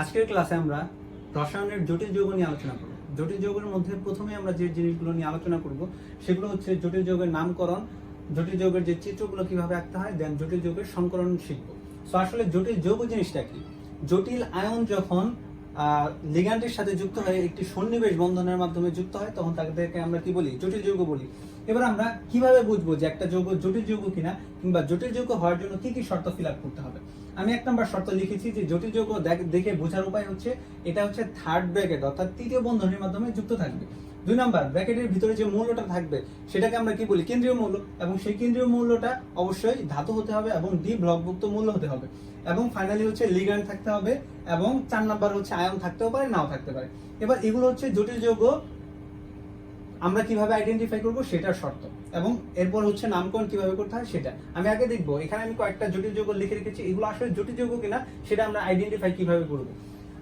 আজকের ক্লাসে আমরা রসায়নের জটিল যৌগ নিয়ে আলোচনা করব। জটিল যৌগের মধ্যে প্রথমে আমরা যে জিনিসগুলো নিয়ে আলোচনা করব সেগুলো হচ্ছে জটিল যৌগের নামকরণ, জটিল যৌগের যে চিত্রগুলো কিভাবে আঁকতে হয়, দেন জটিল যৌগের সংকরণ শিখব। সো আসলে জটিল যৌগ জিনিসটা কি? জটিল আয়ন যখন লিগ্যান্ডের সাথে যুক্ত হয়ে একটি সন্নিবেশ বন্ধনের মাধ্যমে যুক্ত হয় তখন তাদেরকে আমরা কি বলি? জটিল যৌগ বলি। এবার আমরা কিভাবে বুঝবো যে একটা যৌগ জটিল যৌগ কিনা, কিংবা জটিল যৌগ হওয়ার জন্য কি কি শর্ত ফিল আপ করতে হবে? আমি এক নম্বর শর্ত লিখেছি যে জটিল যৌগ দেখে বোঝার উপায় হচ্ছে এটা হচ্ছে থার্ড ব্র্যাকেট অর্থাৎ তৃতীয় বন্ধনীর মাধ্যমে যুক্ত থাকবে। দুই নাম্বার, ব্র্যাকেটের ভিতরে যে মৌলটা থাকবে সেটাকে আমরা কি বলি? কেন্দ্রীয় মৌল, এবং সেই কেন্দ্রীয় মৌলটা অবশ্যই ধাতু হতে হবে এবং ডি ব্লকভুক্ত মৌল হতে হবে। এবং ফাইনালি হচ্ছে লিগ্যান্ড থাকতে হবে, এবং 4 নাম্বার হচ্ছে আয়ন থাকতেও পারে, নাও থাকতে পারে। এবার এগুলো হচ্ছে জটিল যৌগ আমরা কিভাবে আইডেন্টিফাই করব সেটার শর্ত, এবং এরপর হচ্ছে নামকরণ কিভাবে করতে হয় সেটা আমি আগে দেখবো। এখানে আমি কয়েকটা জটিল যৌগ লিখে রেখেছি, এগুলো আসলে জটিল যৌগ কিনা সেটা আমরা আইডেন্টিফাই কিভাবে করব।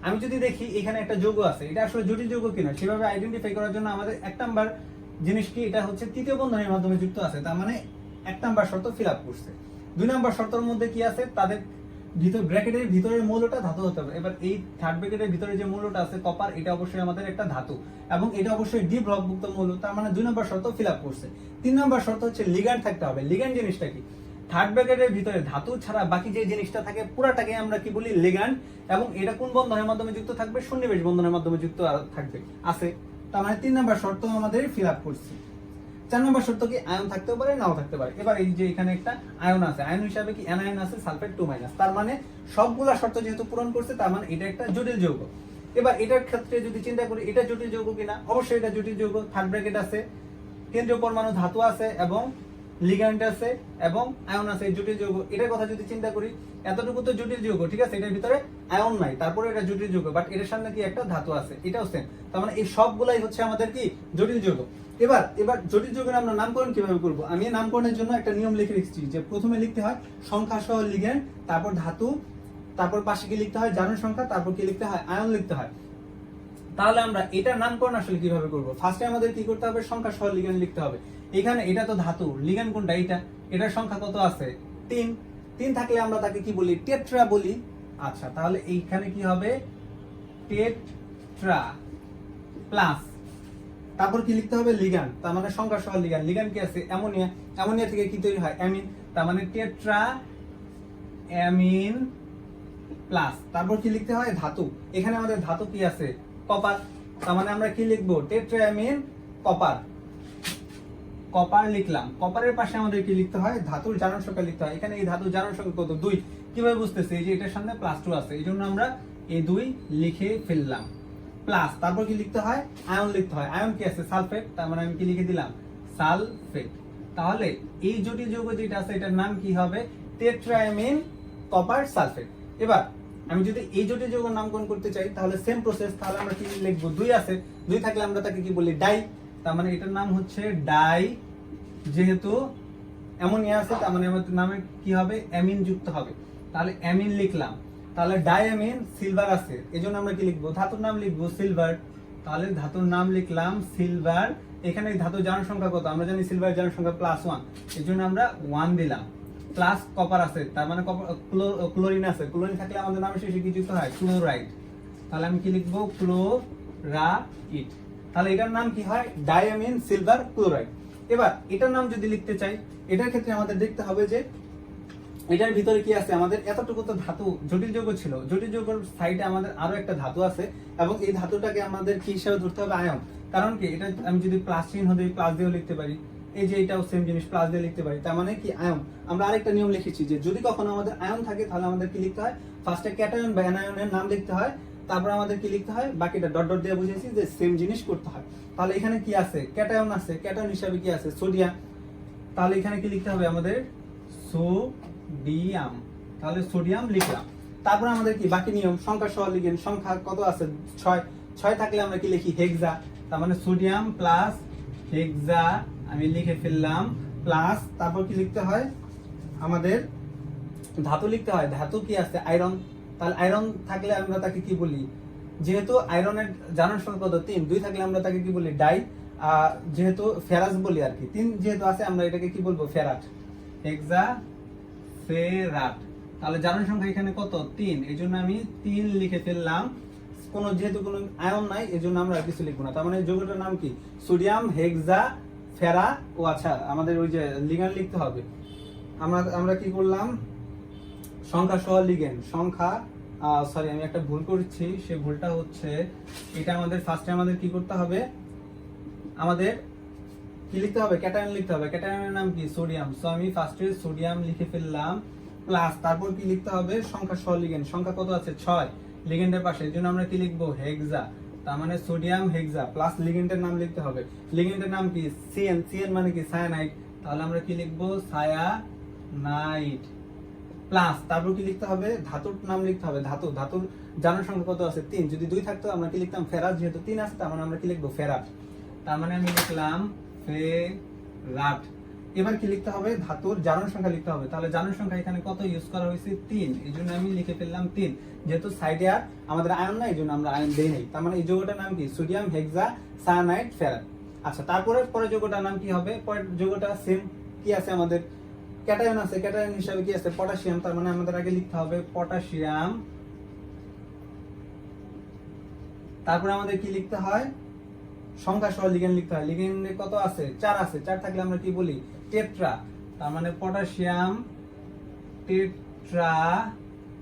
আমি যদি দেখি এখানে একটা যৌগ আছে, এটা আসলে জটিল যৌগ কিনা সেভাবে আইডেন্টিফাই করার জন্য আমাদের এক নাম্বার জিনিস কি, এটা হচ্ছে তৃতীয় বন্ধনের মাধ্যমে যুক্ত আছে, তার মানে এক নাম্বার শর্ত ফিল আপ করছে। দুই নাম্বার শর্তের মধ্যে কি আছে, তাদের ব্র্যাকেটের ভিতরের মৌলটা ধাতু হতে হবে। এবার এই থার্ড ব্র্যাকেটের ভিতরে যে মৌলটা আছে কপার, এটা অবশ্যই আমাদের একটা ধাতু, এবং এটা অবশ্যই ডি ব্লকভুক্ত মৌল, তার মানে 2 নম্বর শর্ত ফিল আপ করছে। 3 নম্বর শর্ত হচ্ছে লিগ্যান্ড থাকতে হবে। লিগ্যান্ড জিনিসটা কি? থার্ড ব্র্যাকেটের ভিতরে ধাতু ছাড়া বাকি যে জিনিসটা থাকে পুরাটাকে আমরা কি বলি? লিগ্যান্ড। এবং এটা কোন বন্ধনের মাধ্যমে যুক্ত থাকবে? সন্নিবেশ বন্ধনের মাধ্যমে যুক্ত থাকবে আছে, তার মানে 3 নম্বর শর্ত আমাদের ফিল আপ করছি। 4 নম্বর শর্ত কি? আয়ন থাকতেও পারে, নাও থাকতে পারে। এবার এই যে এখানে একটা আয়ন আছে, আয়ন হিসাবে কি অ্যানায়ন আছে, সালফেট 2-, তার মানে সবগুলা শর্ত যেহেতু পূরণ করছে তার মানে এটা একটা জটিল যৌগ। এবার এটার ক্ষেত্রে যদি চিন্তা করি এটা জটিল যৌগ কিনা, অবশ্যই এটা জটিল যৌগ। থার্ড ব্র্যাকেট আছে, কেন্দ্রীয় পরমাণু ধাতু আছে, এবং লিগ্যান্ড আছে, এবং আয়ন আছে, জটিল যৌগ। এটার কথা যদি চিন্তা করি এতটুকু তো জটিল যৌগ, ঠিক আছে? এটার ভিতরে আয়ন নাই, তারপরে এটা জটিল যৌগ, বাট এটার সামনে কি একটা ধাতু আছে, এটাও সেম। তার মানে এই সবগুলাই হচ্ছে আমাদের কি? জটিল যৌগ। এবার জটিল যৌগের আমরা নামকরণ কিভাবে করব? আমি নামকরণের জন্য একটা নিয়ম লিখে রেখেছি যে প্রথমে লিখতে হয় সংখ্যা সহ লিগ্যান্ড, তারপর ধাতু, তারপর পাশে কি লিখতে হয়? জারণ সংখ্যা, তারপর কি লিখতে হয়? আয়ন লিখতে হয়। তাহলে আমরা এটার নামকরণ আসলে কিভাবে করব? ফার্স্টে আমাদের কি করতে হবে? সংখ্যা সহ লিগ্যান্ড লিখতে হবে। এখানে এটা তো ধাতু, লিগ্যান্ড কোনটা? এটা। এটার সংখ্যা কত আছে? 3। 3 থাকলে আমরা তাকে কি বলি? টেট্রা বলি। আচ্ছা, তাহলে এইখানে কি হবে? টেট্রা প্লাস, তারপর কি লিখতে হবে? লিগ্যান্ড, তার মানে সংখ্যা সহ লিগ্যান্ড। লিগ্যান্ড কি আছে? অ্যামোনিয়া। অ্যামোনিয়া থেকে কি তৈরি হয়? অ্যামিন, তার মানে টেট্রা অ্যামিন প্লাস, তারপর কি লিখতে হয়? ধাতু। এখানে আমাদের ধাতু কি আছে? কপার, তার মানে আমরা কি লিখবো? Tetra amine copper. কপার লিখলাম। কপারের পাশে আমাদের কি লিখতে হয়? ধাতুর জারণ সংখ্যা লিখতে হয়। এখানে এই ধাতুর জারণ সংখ্যা কত? 2। কিভাবে বুঝতেছি? এই যে এটার সামনে +2 আছে, এই জন্য আমরা এই 2 লিখে ফেললাম। প্লাস, তারপর কি লিখতে হয়? আয়ন লিখতে হয়। আয়ন কি আছে? সালফেট, তার মানে আমি কি লিখে দিলাম? সালফেট। তাহলে এই জটিল যৌগ যেটা আছে এটার নাম কি হবে? Tetraammine copper sulphate. এবার আমি যদি এই জটিল যৌগের নামকরণ করতে চাই তাহলে সেম প্রসেস। তাহলে আমরা কি লিখবো? 2 আছে, 2 থাকলে আমরা তাকে কি বলি? ডাই, তার মানে এটার নাম হচ্ছে ডাই। যেহেতু অ্যামোনিয়া আছে তার মানে আমাদের নামে কি হবে? অ্যামিন যুক্ত হবে, তাহলে অ্যামিন লিখলাম। তাহলে ডাইঅ্যামিন সিলভার আছে, এজন্য আমরা কি লিখবো? ধাতুর নাম লিখবো সিলভার। তাহলে ধাতুর নাম লিখলাম সিলভার। এখানে ধাতুর জারণ সংখ্যা কত? আমরা জানি সিলভার জারণ সংখ্যা +1, এজন্য আমরা 1 দিলাম। প্লাস কপার আছে, তার মানে ক্লোরিন আছে, ক্লোরিন থাকলে আমাদের নামের শেষে কি যুক্ত হয়? ক্লোরাইড। তাহলে আমি কি লিখবো? ক্লোরাইড। তাহলে এটার নাম কি হয়? Diamine silver chloride. এবার এটার নাম যদি লিখতে চাই, এটার ক্ষেত্রে আমাদের দেখতে হবে যে এটার ভিতরে কি আছে? আমাদের এতটুকু তো ধাতু জটিল যৌগ ছিল, জটিল যৌগের সাইডে আমাদের আরো একটা ধাতু আছে, এবং এই ধাতুটাকে আমাদের কি হিসাবে ধরতে হবে? আয়ন। কারণ কি? এটা আমি যদি প্লাস চিহ্ন দিই প্লাস দিয়েও লিখতে পারি, এই যে এটাও সেম জিনিস, প্লাস দিয়ে লিখতে পারি, তার মানে কি? আয়ন। আমরা আরেকটা নিয়ম লিখেছি যে যদি কখনো আমাদের আয়ন থাকে তাহলে আমাদের কি লিখতে হয়? ফার্স্টে ক্যাটায়ন বা অ্যানায়নের নাম লিখতে হয়, তারপর আমাদের কি লিখতে হয়? বাকিটা ডট ডট দিয়ে বুঝিয়েছি যে সেম জিনিস করতে হয়। তাহলে এখানে কি আছে? ক্যাটায়ন আছে, ক্যাটায়ন হিসাবে কি আছে? সোডিয়াম। তাহলে এখানে কি লিখতে হবে আমাদের? সোডিয়াম। তাহলে সোডিয়াম লিখলাম। তারপর আমাদের কি বাকি নিয়ম? সংখ্যা সহ লিখেন। সংখ্যা কত আছে? 6। 6 থাকলে আমরা কি লিখি? হেক্সা, তার মানে সোডিয়াম প্লাস হেক্সা আমি লিখে ফেললাম। প্লাস তারপর কি লিখতে হয়? আমাদের ধাতু লিখতে হয়। ধাতু কি আছে? আয়রন। তাহলে আয়রন থাকলে আমরা তাকে কি বলি? যেহেতু আয়রনের জারণ সংখ্যা কত? 3, 2 থাকলে আমরা তাকে কি বলি? ডাই। যেহেতু ফেরাস বলি আর কি, 3 যেহেতু আছে আমরা এটাকে কি বলবো? ফেরাট। হেক্সা ফেরাট। তাহলে জারণ সংখ্যা এখানে কত 3, এই জন্য আমি 3 লিখে ফেললাম। যেহেতু কোনো আয়ন নাই এই জন্য আমরা আর কিছু লিখবো না। তার মানে যৌগটার নাম কি সোডিয়াম হেক্সা ফেরা। ও আচ্ছা, আমাদের ওই যে লিগ্যান্ড লিখতে হবে। আমরা কি করলাম, সংখ্যা সহ লিগ্যান্ড সংখ্যা, সরি আমি একটা ভুল করছি, সে ভুলটা হচ্ছে এটা আমাদের ফার্স্টে আমাদের কি করতে হবে, আমাদের কি লিখতে হবে, ক্যাটায়ন লিখতে হবে। ক্যাটায়নের নাম কি সোডিয়াম। সো আমি ফার্স্টে সোডিয়াম লিখে ফেললাম, প্লাস তারপর কি লিখতে হবে, সংখ্যা সহ লিগ্যান্ড। সংখ্যা কত আছে 6 লিগ্যান্ডের পাশে, এর জন্য আমরা কি লিখবো হেক্সা। তার মানে সোডিয়াম হেক্সা প্লাস লিগ্যান্ডের নাম লিখতে হবে। লিগ্যান্ডের নাম কি সিএন। সিএন মানে কি সায়ানাইড। তাহলে আমরা কি লিখবো সায়ানাইড প্লাস তারপর কি লিখতে হবে, ধাতুর নাম লিখতে হবে। ধাতুর জারণ সংখ্যা কত আছে 3। যদি 2 থাকতো আমরা কি লিখতাম ফেরাস, যেহেতু 3 আছে তার মানে আমরা কি লিখবো ফেরাস। তার মানে আমি লিখলাম ফেরাট। এবার কি লিখতে হবে, ধাতুর জারণ সংখ্যা লিখতে হবে। তাহলে জারণ সংখ্যা এখানে কত ইউজ করা হয়েছে 3, এই জন্য আমি লিখে ফেললাম 3। যেহেতু সাইডে আর আমাদের আয়ন নাই এই জন্য আমরা আয়ন দেই নাই। তার মানে এই যৌগটার নাম কি সোডিয়াম হেক্সা সায়ানাইড ফেরাট। আচ্ছা, তারপরে পরের যৌগটার নাম কি হবে, পরের যৌগটা সেম কি আছে, আমাদের ক্যাটায়ন আছে। ক্যাটায়ন হিসাবে কি আছে পটাশিয়াম। তার মানে আমাদের আগে লিখতে হবে পটাশিয়াম। তারপরে আমাদের কি লিখতে হয়, সংখ্যা সহ লিগ্যান্ড লিখতে হয়। লিগ্যান্ডে কত আছে 4 আছে। 4 থাকলে আমরা কি বলি টেট্রা। তার মানে পটাশিয়াম টেট্রা।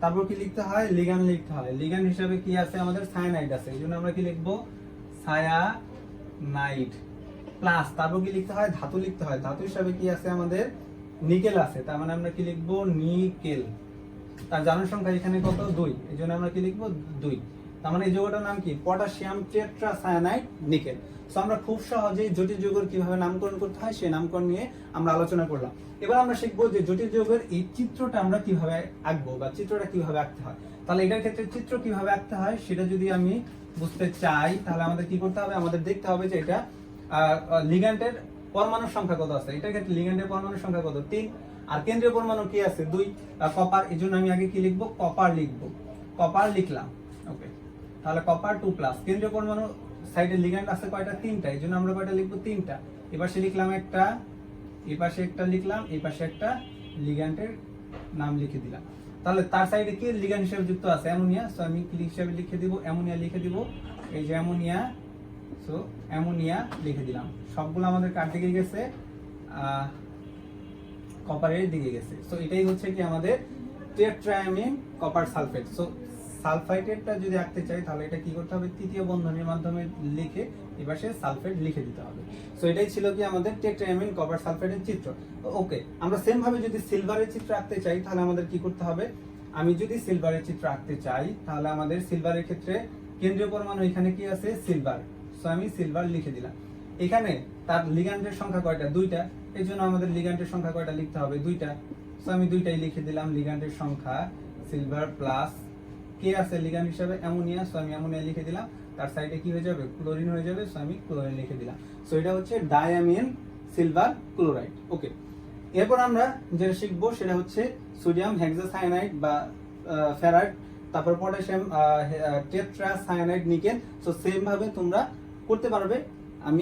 তারপর কি লিখতে হয়, লিগ্যান্ড লিখতে হয়। লিগ্যান্ড হিসাবে কি আছে আমাদের সায়ানাইড আছে, এই জন্য আমরা কি লিখবো সায়ানাইড প্লাস তারপর কি লিখতে হয়, ধাতু লিখতে হয়। ধাতু হিসাবে কি আছে আমাদের নিকেল আছে। তার মানে আমরা কি লিখবো নিকেল। তার জারণ সংখ্যা এখানে কত 2, এই জন্য আমরা কি লিখবো 2। তার মানে এই যৌগটার নাম কি পটাশিয়াম টেট্রাসায়ানাইড নিকেল। সো আমরা খুব সহজেই জটিল যৌগের কিভাবে নামকরণ করতে হয় সেই নামকরণ নিয়ে আমরা আলোচনা করলাম। এবার আমরা শিখবো যে জটিল যৌগের এই চিত্রটা আমরা কিভাবে আঁকবো বা চিত্রটা কিভাবে আঁকতে হয়। তাহলে এটার ক্ষেত্রে চিত্র কিভাবে আঁকতে হয় সেটা যদি আমি বুঝতে চাই তাহলে আমাদের কি করতে হবে, আমাদের দেখতে হবে যে এটা লিগ্যান্ডের পরমাণুর সংখ্যা কত আছে। এটার ক্ষেত্রে লিগ্যান্ডের পরমাণুর সংখ্যা কত 3, আর কেন্দ্রীয় পরমাণু কি আছে 2 কপার। এই জন্য আমি আগে কি লিখবো কপার লিখবো, কপার লিখলাম। ওকে, তাহলে কপার 2 কেন্দ্রীয় পরমাণু সাইডে লিগ্যান্ড আছে কয়টা 3টা, এই জন্য আমরা কয়টা লিখবো 3টা। এপাশে লিখলাম একটা, এই পাশে একটা লিখলাম, এই পাশে একটা লিগ্যান্ডের নাম লিখে দিলাম। তাহলে তার সাইডে কি লিগ্যান্ড হিসেবে যুক্ত আছে অ্যামোনিয়া। সো আমি কি হিসেবে লিখে দিব অ্যামোনিয়া লিখে দিব, এই যে অ্যামোনিয়া। সো অ্যামোনিয়া লিখে দিলাম। সবগুলো আমাদের কার দিকে গেছে, কপারের দিকে গেছে। সো এটাই হচ্ছে কি আমাদের টেট্রাঅ্যামিন কপার সালফেট। সো সালফাইটেটটা যদি আঁকতে চাই তাহলে এটা কি করতে হবে, তৃতীয় বন্ধনের মাধ্যমে লিখে এবার সে সালফেট লিখে দিতে হবে। সো এটাই ছিল কি আমাদের টেট্রাঅ্যামিন কপার সালফেটের চিত্র। ওকে, আমরা সেম ভাবে যদি সিলভারের চিত্র আঁকতে চাই তাহলে আমাদের কি করতে হবে, আমি যদি সিলভারের চিত্র আঁকতে চাই তাহলে আমাদের সিলভারের ক্ষেত্রে কেন্দ্রীয় পরমাণু এখানে কি আছে সিলভার। সো আমি সিলভার লিখে দিলাম। এখানে তার লিগ্যান্ডের সংখ্যা কয়টা 2টা, এই জন্য আমাদের লিগ্যান্ডের সংখ্যা কয়টা লিখতে হবে 2টা। সো আমি 2টাই লিখে দিলাম লিগ্যান্ডের সংখ্যা সিলভার প্লাস কে আছে লিগ্যান্ড হিসেবে অ্যামোনিয়া। সো আমি অ্যামোনিয়া লিখে দিলাম। তার সাইডে কি হয়ে যাবে ক্লোরিন হয়ে যাবে। সো আমি ক্লোরিন লিখে দিলাম। সো এটা হচ্ছে ডায়ামিন সিলভার ক্লোরাইড। ওকে, এরপর আমরা যেটা শিখবো সেটা হচ্ছে সোডিয়াম হেক্সাসায়ানাইড বা ফেরাইড, তারপর পটাশিয়াম টেট্রাসায়ানাইড নিকেল। সো সেম ভাবে তোমরা করতে পারবে।